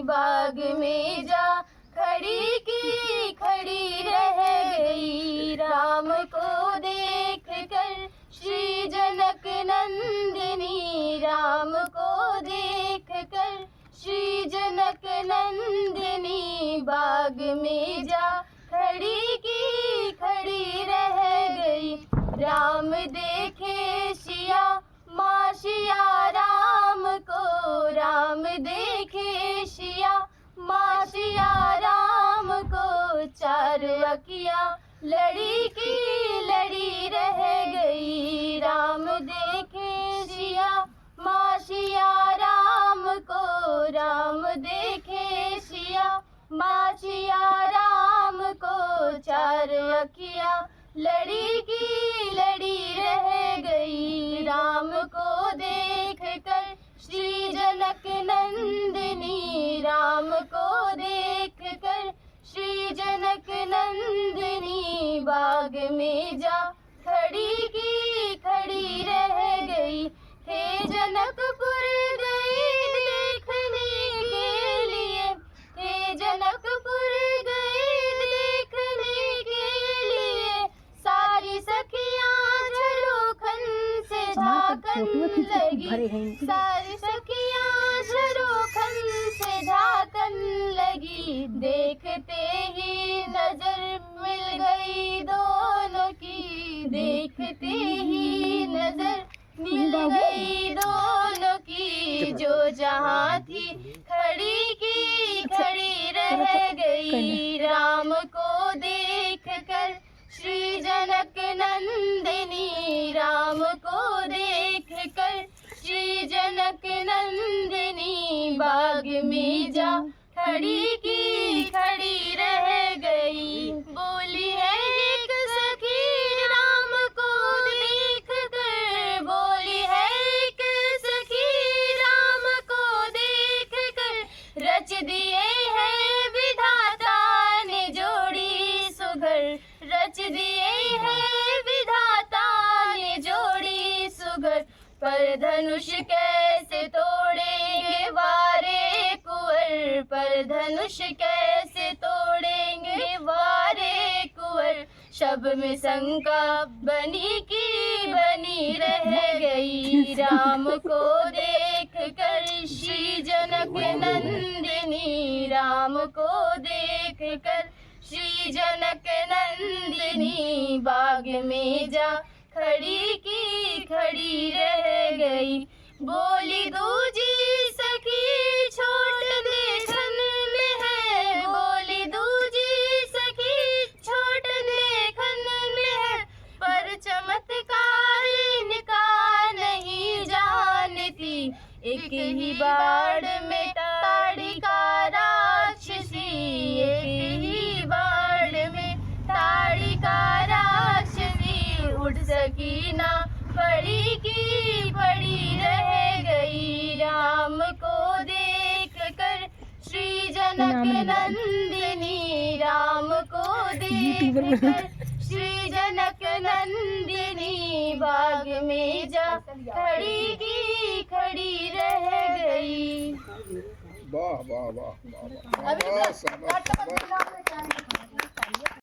बाग में जा खड़ी की खड़ी रह गई। राम को देख कर श्री जनक नंदिनी, राम को देख कर श्री जनक नंदिनी बाग में जा खड़ी की खड़ी रह गई। राम देखे सिया माँ सिया राम को, राम देखे सिया माँ सिया राम को, चार अखियाँ लड़ी की लड़ी रह गई। राम देखे सिया माँ सिया राम को, राम देखे सिया माँ सिया राम को, चार अखियाँ लड़ी की लड़ी रह गई। राम को देख कर श्री जनक नंदिनी, राम को देख कर श्री जनक नंदिनी बाग में जा खड़ी की खड़ी रह गई। हे जनकपुर गई देखने के लिए, हे जनकपुर गई देखने के लिए, सारी सखियाँ झरोखन से झांकन लगी, सारी सखियाँ झरोखन से झांकन लगी। देखते ही नजर मिल गई दोनों की, देखते ही नजर मिल गई दोनों की, जो जहाँ थी खड़ी की खड़ी रह गई। राम को देख कर श्री जनक नंदिनी, राम को देख कर श्री जनक नंदिनी बाग में जा खड़ी की खड़ी रह गई। बोली है एक सखी राम को देख कर, बोली है एक सखी राम को देख कर, रच दिए हैं विधाता ने जोड़ी सुघर, रच दिए हैं विधाता ने जोड़ी सुघर। पर धनुष कैसे तोड़ेंगे वारे कुंवर, पर धनुष कैसे तोड़ेंगे वारे कुंवर, शब में शंका बनी की बनी रह गई। राम को देख कर श्री जनक नंदिनी, राम को देख कर श्री जनक नंदिनी बाग में जा खड़ी की खड़ी रह गई। बोली दूजी सखी छोट देखन में है, बोली दूजी सखी छोट देखन में है, पर चमत्कार इनका नहीं जानती। एक ही बाण में ताड़ी का राक्षसी, एक ही बाण में ताड़ी का राक्षसी, उठ सकी ना पड़ी की पड़ी रह गई। राम को देख कर श्री जनक नंदिनी, राम को देख कर श्री जनक नंदिनी बाग में जा खड़ी की खड़ी रह गई। वाह वाह वाह वाह वाह।